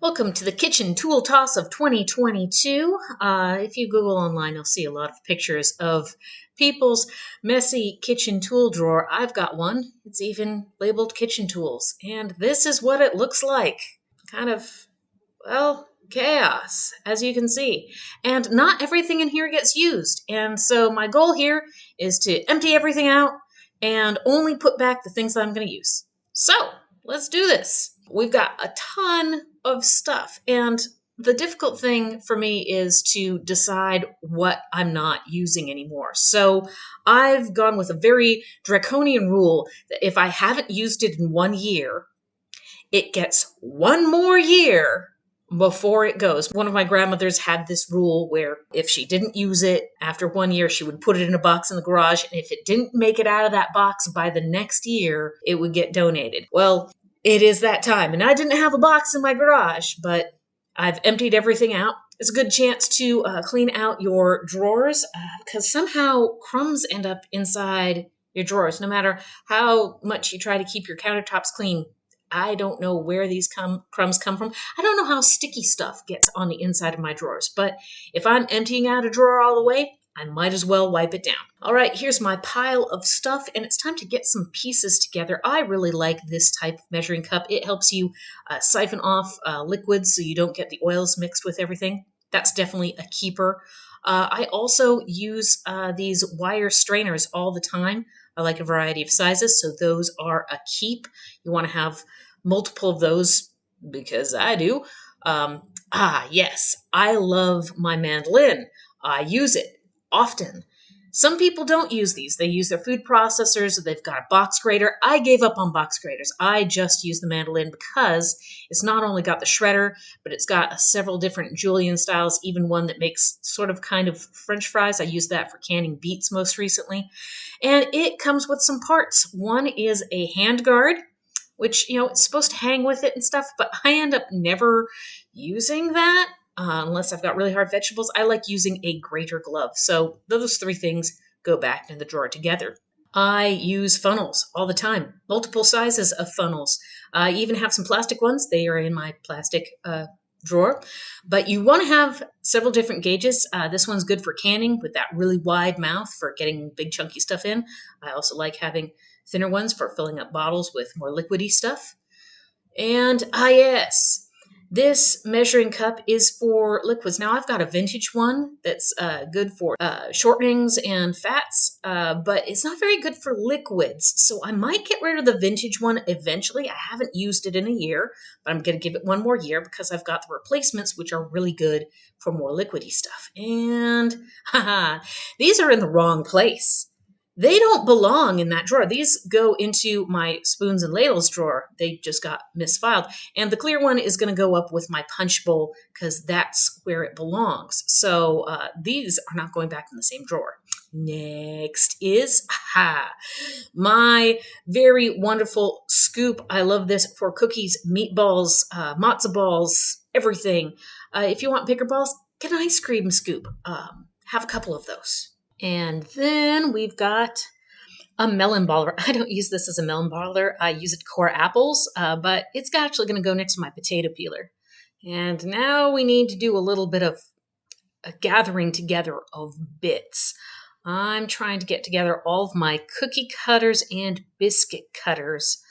Welcome to the kitchen tool toss of 2022. If you Google online, you'll see a lot of pictures of people's messy kitchen tool drawer. I've got one. It's even labeled kitchen tools. And this is what it looks like. Kind of, well, chaos, as you can see. And not everything in here gets used. And so my goal here is to empty everything out and only put back the things that I'm going to use. So let's do this. We've got a ton of stuff, and the difficult thing for me is to decide what I'm not using anymore. So I've gone with a very draconian rule that if I haven't used it in 1 year, it gets one more year before it goes. One of my grandmothers had this rule where if she didn't use it after 1 year, she would put it in a box in the garage, and if it didn't make it out of that box by the next year, it would get donated. Well, it is that time, and I didn't have a box in my garage, but I've emptied everything out. It's a good chance to clean out your drawers because somehow crumbs end up inside your drawers. No matter how much you try to keep your countertops clean, I don't know where these crumbs come from. I don't know how sticky stuff gets on the inside of my drawers, but if I'm emptying out a drawer all the way, I might as well wipe it down. All right, here's my pile of stuff, and it's time to get some pieces together. I really like this type of measuring cup. It helps you siphon off liquids so you don't get the oils mixed with everything. That's definitely a keeper. I also use these wire strainers all the time. I like a variety of sizes, so those are a keep. You want to have multiple of those because I do. Yes, I love my mandolin. I use it often. Some people don't use these. They use their food processors. They've got a box grater. I gave up on box graters. I just use the mandolin because it's not only got the shredder, but it's got several different julienne styles, even one that makes sort of kind of French fries. I used that for canning beets most recently. And it comes with some parts. One is a hand guard, which, it's supposed to hang with it and stuff, but I end up never using that. Unless I've got really hard vegetables. I like using a grater glove. So those three things go back in the drawer together. I use funnels all the time, multiple sizes of funnels. I even have some plastic ones. They are in my plastic drawer. But you want to have several different gauges. This one's good for canning with that really wide mouth for getting big chunky stuff in. I also like having thinner ones for filling up bottles with more liquidy stuff. And yes, this measuring cup is for liquids. Now, I've got a vintage one that's good for shortenings and fats, but it's not very good for liquids. So I might get rid of the vintage one eventually. I haven't used it in a year, but I'm going to give it one more year because I've got the replacements, which are really good for more liquidy stuff. And these are in the wrong place. They don't belong in that drawer. These go into my spoons and ladles drawer. They just got misfiled. And the clear one is going to go up with my punch bowl because that's where it belongs. So these are not going back in the same drawer. Next is my very wonderful scoop. I love this for cookies, meatballs, matzo balls, everything. If you want bigger balls, get an ice cream scoop. Have a couple of those. And then we've got a melon baller. I don't use this as a melon baller. I use it to core apples, but it's actually going to go next to my potato peeler. And now we need to do a little bit of a gathering together of bits. I'm trying to get together all of my cookie cutters and biscuit cutters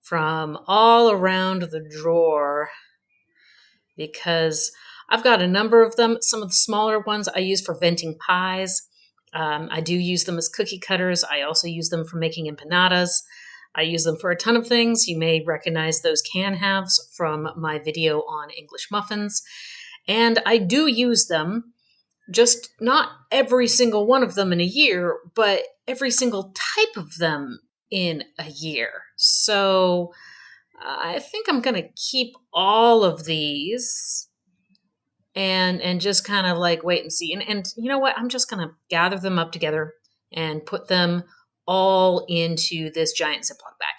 from all around the drawer because I've got a number of them. Some of the smaller ones I use for venting pies. I do use them as cookie cutters. I also use them for making empanadas. I use them for a ton of things. You may recognize those can halves from my video on English muffins. And I do use them, just not every single one of them in a year, but every single type of them in a year. So I think I'm going to keep all of these and just kind of like wait and see. And you know what? I'm just going to gather them up together and put them all into this giant Ziploc bag.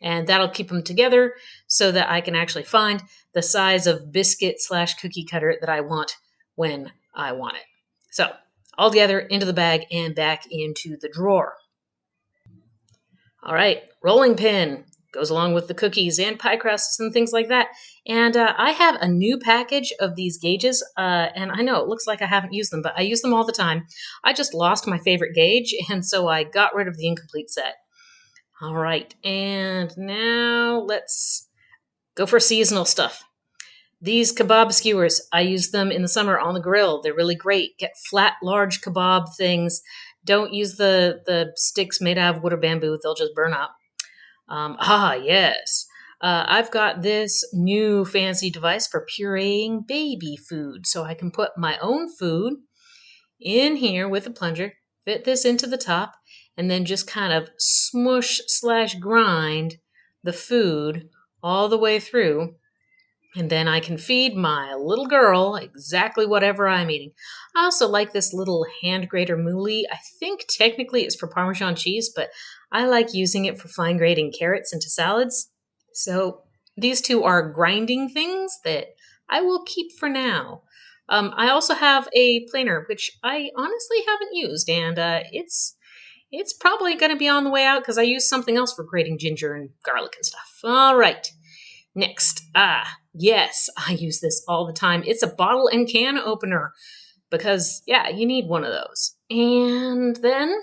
And that'll keep them together so that I can actually find the size of biscuit / cookie cutter that I want when I want it. So all together into the bag and back into the drawer. All right, rolling pin. goes along with the cookies and pie crusts and things like that. And I have a new package of these gauges, and I know it looks like I haven't used them, but I use them all the time. I just lost my favorite gauge, and so I got rid of the incomplete set. All right, and now let's go for seasonal stuff. These kebab skewers, I use them in the summer on the grill. They're really great. Get flat, large kebab things. Don't use the sticks made out of wood or bamboo. They'll just burn up. Yes. I've got this new fancy device for pureeing baby food. So I can put my own food in here with a plunger, fit this into the top, and then just kind of smush slash grind the food all the way through. And then I can feed my little girl exactly whatever I'm eating. I also like this little hand grater moolie. I think technically it's for Parmesan cheese, but I like using it for fine grating carrots into salads. So these two are grinding things that I will keep for now. I also have a planer, which I honestly haven't used, and it's probably going to be on the way out because I use something else for grating ginger and garlic and stuff. All right. Next, yes, I use this all the time. It's a bottle and can opener because, yeah, you need one of those. And then,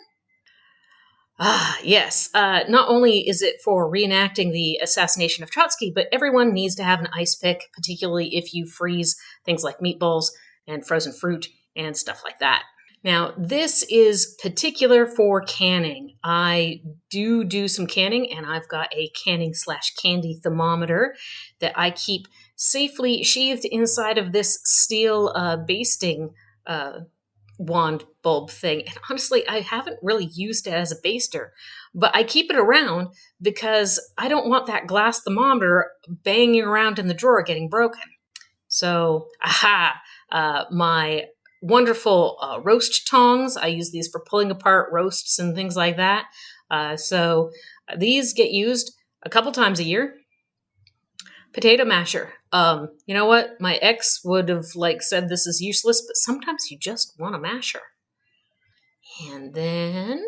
yes, not only is it for reenacting the assassination of Trotsky, but everyone needs to have an ice pick, particularly if you freeze things like meatballs and frozen fruit and stuff like that. Now, this is particular for canning. I do some canning, and I've got a canning slash candy thermometer that I keep safely sheathed inside of this steel basting wand bulb thing. And honestly, I haven't really used it as a baster, but I keep it around because I don't want that glass thermometer banging around in the drawer getting broken. So, my wonderful roast tongs. I use these for pulling apart roasts and things like that. So these get used a couple times a year. Potato masher. You know what? My ex would have said this is useless, but sometimes you just want a masher. And then,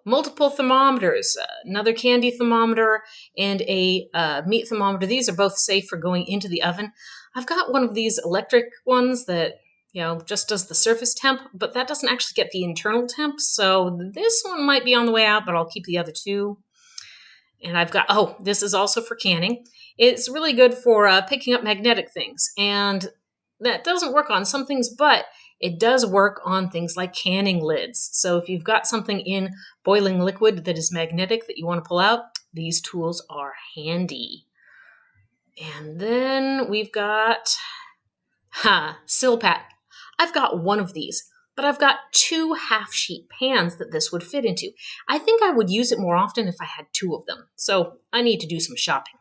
multiple thermometers. Another candy thermometer and a meat thermometer. These are both safe for going into the oven. I've got one of these electric ones that just does the surface temp, but that doesn't actually get the internal temp. So this one might be on the way out, but I'll keep the other two. And I've got, this is also for canning. It's really good for picking up magnetic things. And that doesn't work on some things, but it does work on things like canning lids. So if you've got something in boiling liquid that is magnetic that you want to pull out, these tools are handy. And then we've got, Silpat. I've got one of these, but I've got 2 half-sheet pans that this would fit into. I think I would use it more often if I had 2 of them, so I need to do some shopping.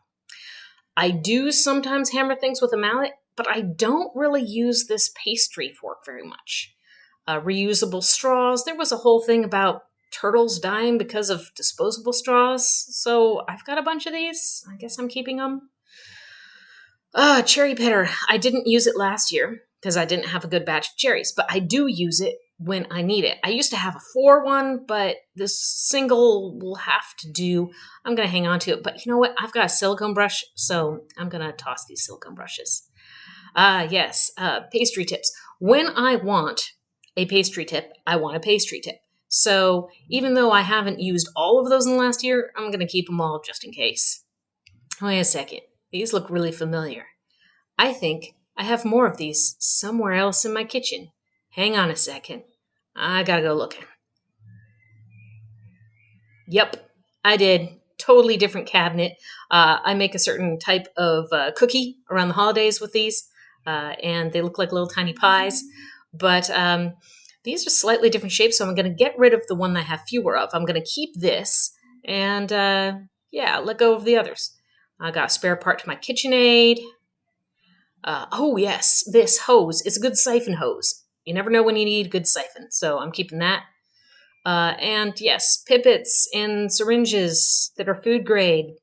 I do sometimes hammer things with a mallet, but I don't really use this pastry fork very much. Reusable straws. There was a whole thing about turtles dying because of disposable straws, so I've got a bunch of these. I guess I'm keeping them. Cherry pitter. I didn't use it last year because I didn't have a good batch of cherries, but I do use it when I need it. I used to have a 4 one, but this single will have to do. I'm going to hang on to it, but you know what? I've got a silicone brush, so I'm going to toss these silicone brushes. Yes, pastry tips. When I want a pastry tip, I want a pastry tip. So even though I haven't used all of those in the last year, I'm going to keep them all just in case. Wait a second. These look really familiar. I think I have more of these somewhere else in my kitchen. Hang on a second. I gotta go looking. Yep, I did. Totally different cabinet. I make a certain type of cookie around the holidays with these, and they look like little tiny pies. But these are slightly different shapes, so I'm going to get rid of the one I have fewer of. I'm going to keep this and, let go of the others. I got a spare part to my KitchenAid. Yes, this hose. It's a good siphon hose. You never know when you need a good siphon, so I'm keeping that. And yes, pipettes and syringes that are food grade.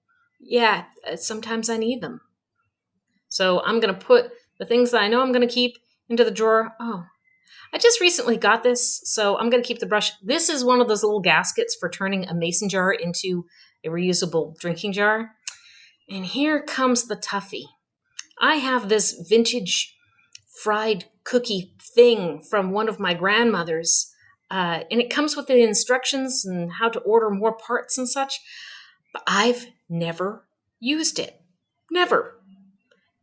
Yeah, sometimes I need them. So I'm going to put the things that I know I'm going to keep into the drawer. I just recently got this, so I'm going to keep the brush. This is one of those little gaskets for turning a mason jar into a reusable drinking jar. And here comes the toughie. I have this vintage fried cookie thing from one of my grandmothers, and it comes with the instructions and how to order more parts and such, but I've never used it. Never.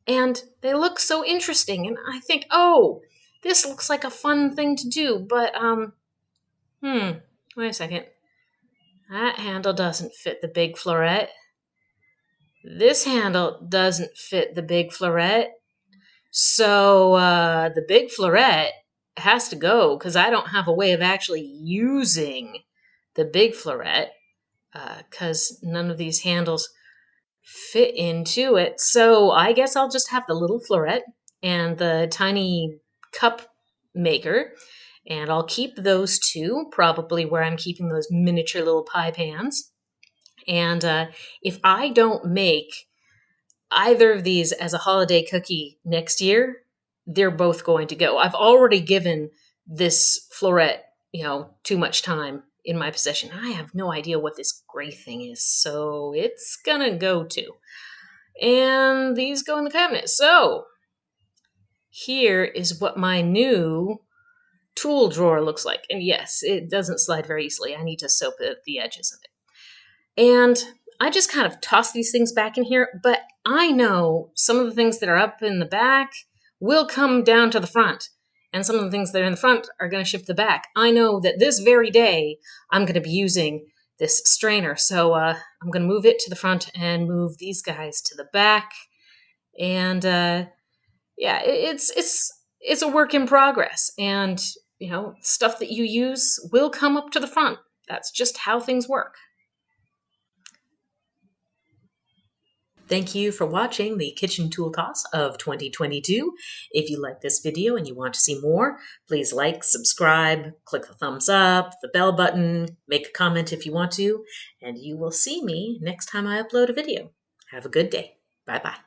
And they look so interesting, and I think, oh, this looks like a fun thing to do, but, wait a second. That handle doesn't fit the big floret. This handle doesn't fit the big floret. So the big floret has to go because I don't have a way of actually using the big floret because none of these handles fit into it. So I guess I'll just have the little floret and the tiny cup maker, and I'll keep those two, probably where I'm keeping those miniature little pie pans. And if I don't make either of these as a holiday cookie next year, they're both going to go. I've already given this floret, too much time in my possession. I have no idea what this gray thing is, so it's gonna go too. And these go in the cabinet. So here is what my new tool drawer looks like. And yes, it doesn't slide very easily. I need to soap the edges of it. And I just kind of toss these things back in here, but I know some of the things that are up in the back will come down to the front, and some of the things that are in the front are going to shift to the back. I know that this very day I'm going to be using this strainer, so I'm going to move it to the front and move these guys to the back. And yeah, it's a work in progress, and stuff that you use will come up to the front. That's just how things work. Thank you for watching the Kitchen Tool Toss of 2022. If you like this video and you want to see more, please like, subscribe, click the thumbs up, the bell button, make a comment if you want to, and you will see me next time I upload a video. Have a good day. Bye-bye.